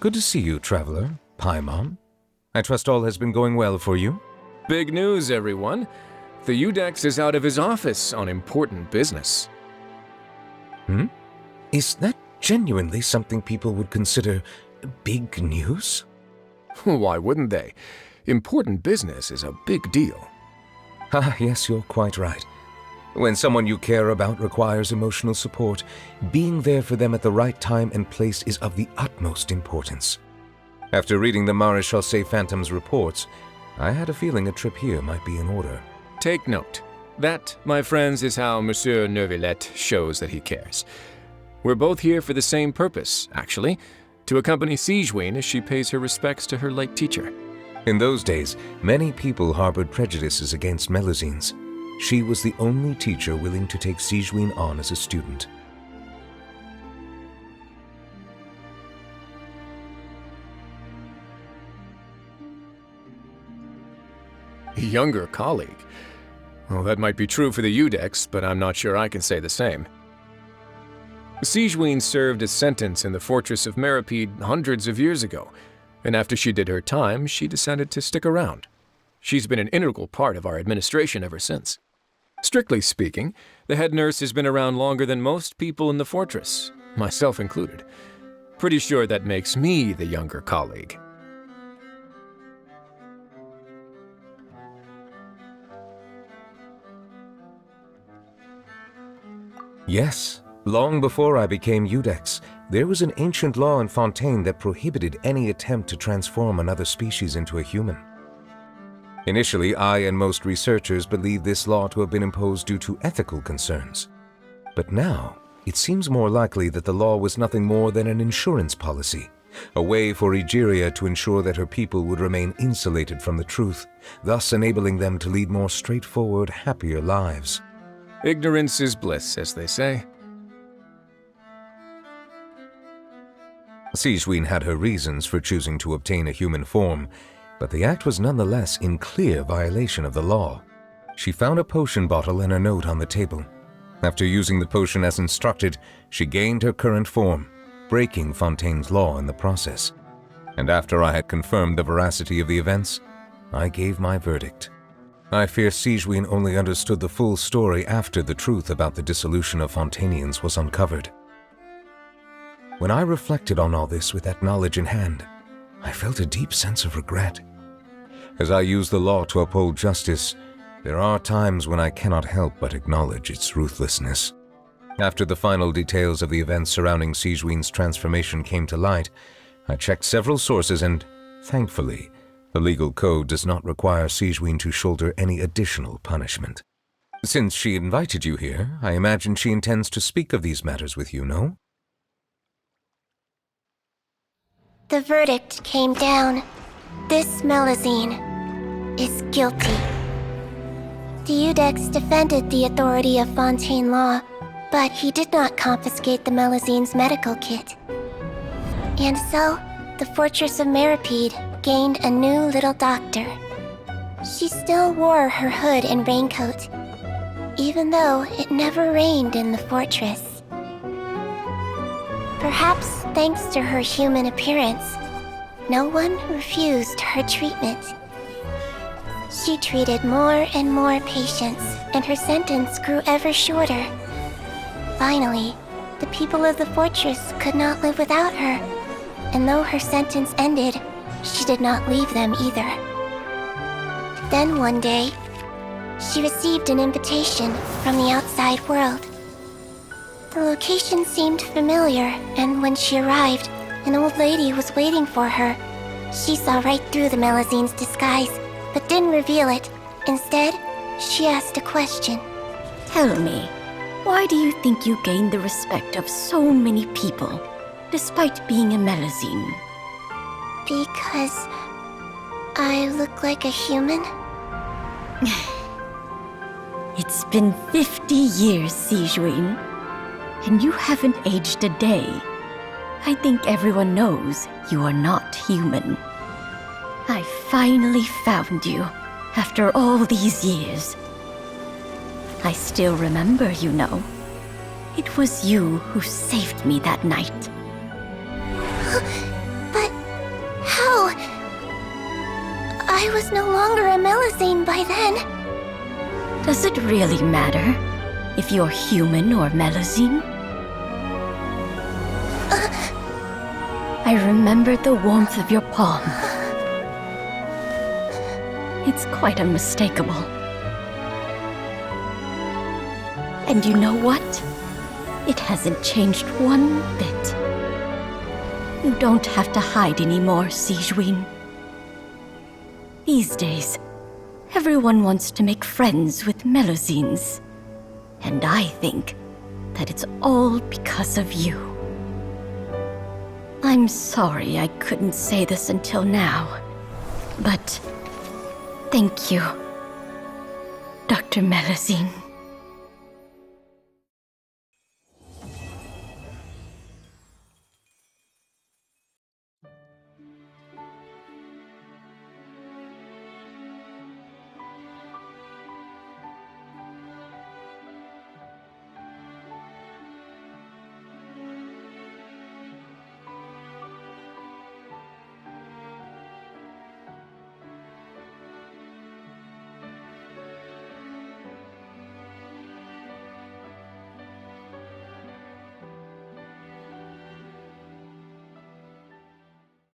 Good to see you, traveler. Paimon. I trust all has been going well for you? Big news, everyone. The Udex is out of his office on important business. Is that genuinely something people would consider big news? Why wouldn't they? Important business is a big deal. Ah, yes, you're quite right. When someone you care about requires emotional support, being there for them at the right time and place is of the utmost importance. After reading the Maréchal Phantom's reports, I had a feeling a trip here might be in order. Take note. That, my friends, is how Monsieur Neuvillette shows that he cares. We're both here for the same purpose, actually, to accompany Sigewinne as she pays her respects to her late teacher. In those days, many people harbored prejudices against Melusines. She was the only teacher willing to take Sigewinne on as a student. A younger colleague? Well, that might be true for the Udex, but I'm not sure I can say the same. Sigewinne served a sentence in the fortress of Meripede hundreds of years ago, and after she did her time, she decided to stick around. She's been an integral part of our administration ever since. Strictly speaking, the head nurse has been around longer than most people in the fortress, myself included. Pretty sure that makes me the younger colleague. Yes, long before I became Udex, there was an ancient law in Fontaine that prohibited any attempt to transform another species into a human. Initially, I and most researchers believed this law to have been imposed due to ethical concerns. But now, it seems more likely that the law was nothing more than an insurance policy, a way for Egeria to ensure that her people would remain insulated from the truth, thus enabling them to lead more straightforward, happier lives. Ignorance is bliss, as they say. Sigewinne had her reasons for choosing to obtain a human form, but the act was nonetheless in clear violation of the law. She found a potion bottle and a note on the table. After using the potion as instructed, she gained her current form, breaking Fontaine's law in the process. And after I had confirmed the veracity of the events, I gave my verdict. I fear Sigewinne only understood the full story after the truth about the dissolution of Fontainians was uncovered. When I reflected on all this with that knowledge in hand, I felt a deep sense of regret. As I use the law to uphold justice, there are times when I cannot help but acknowledge its ruthlessness. After the final details of the events surrounding Sigewinne's transformation came to light, I checked several sources and, thankfully, the legal code does not require Sigewinne to shoulder any additional punishment. Since she invited you here, I imagine she intends to speak of these matters with you, no? The verdict came down. This Melusine is guilty. The Udex defended the authority of Fontaine law, but he did not confiscate the Melusine's medical kit. And so, the fortress of Meripede gained a new little doctor. She still wore her hood and raincoat, even though it never rained in the fortress. Perhaps thanks to her human appearance, no one refused her treatment. She treated more and more patients, and her sentence grew ever shorter. Finally, the people of the fortress could not live without her, and though her sentence ended, she did not leave them either. Then one day, she received an invitation from the outside world. The location seemed familiar, and when she arrived, an old lady was waiting for her. She saw right through the Melusine's disguise, but didn't reveal it. Instead, she asked a question. Tell me, why do you think you gained the respect of so many people, despite being a Melusine? Because I look like a human? It's been 50 years, Sigewinne, and you haven't aged a day. I think everyone knows you are not human. I finally found you, after all these years. I still remember, you know. It was you who saved me that night. But I was no longer a Melusine by then. Does it really matter if you're human or Melusine? I remembered the warmth of your palm. It's quite unmistakable. And you know what? It hasn't changed one bit. You don't have to hide anymore, Sigewinne. These days, everyone wants to make friends with Melusines. And I think that it's all because of you. I'm sorry I couldn't say this until now, but thank you, Dr. Melusine.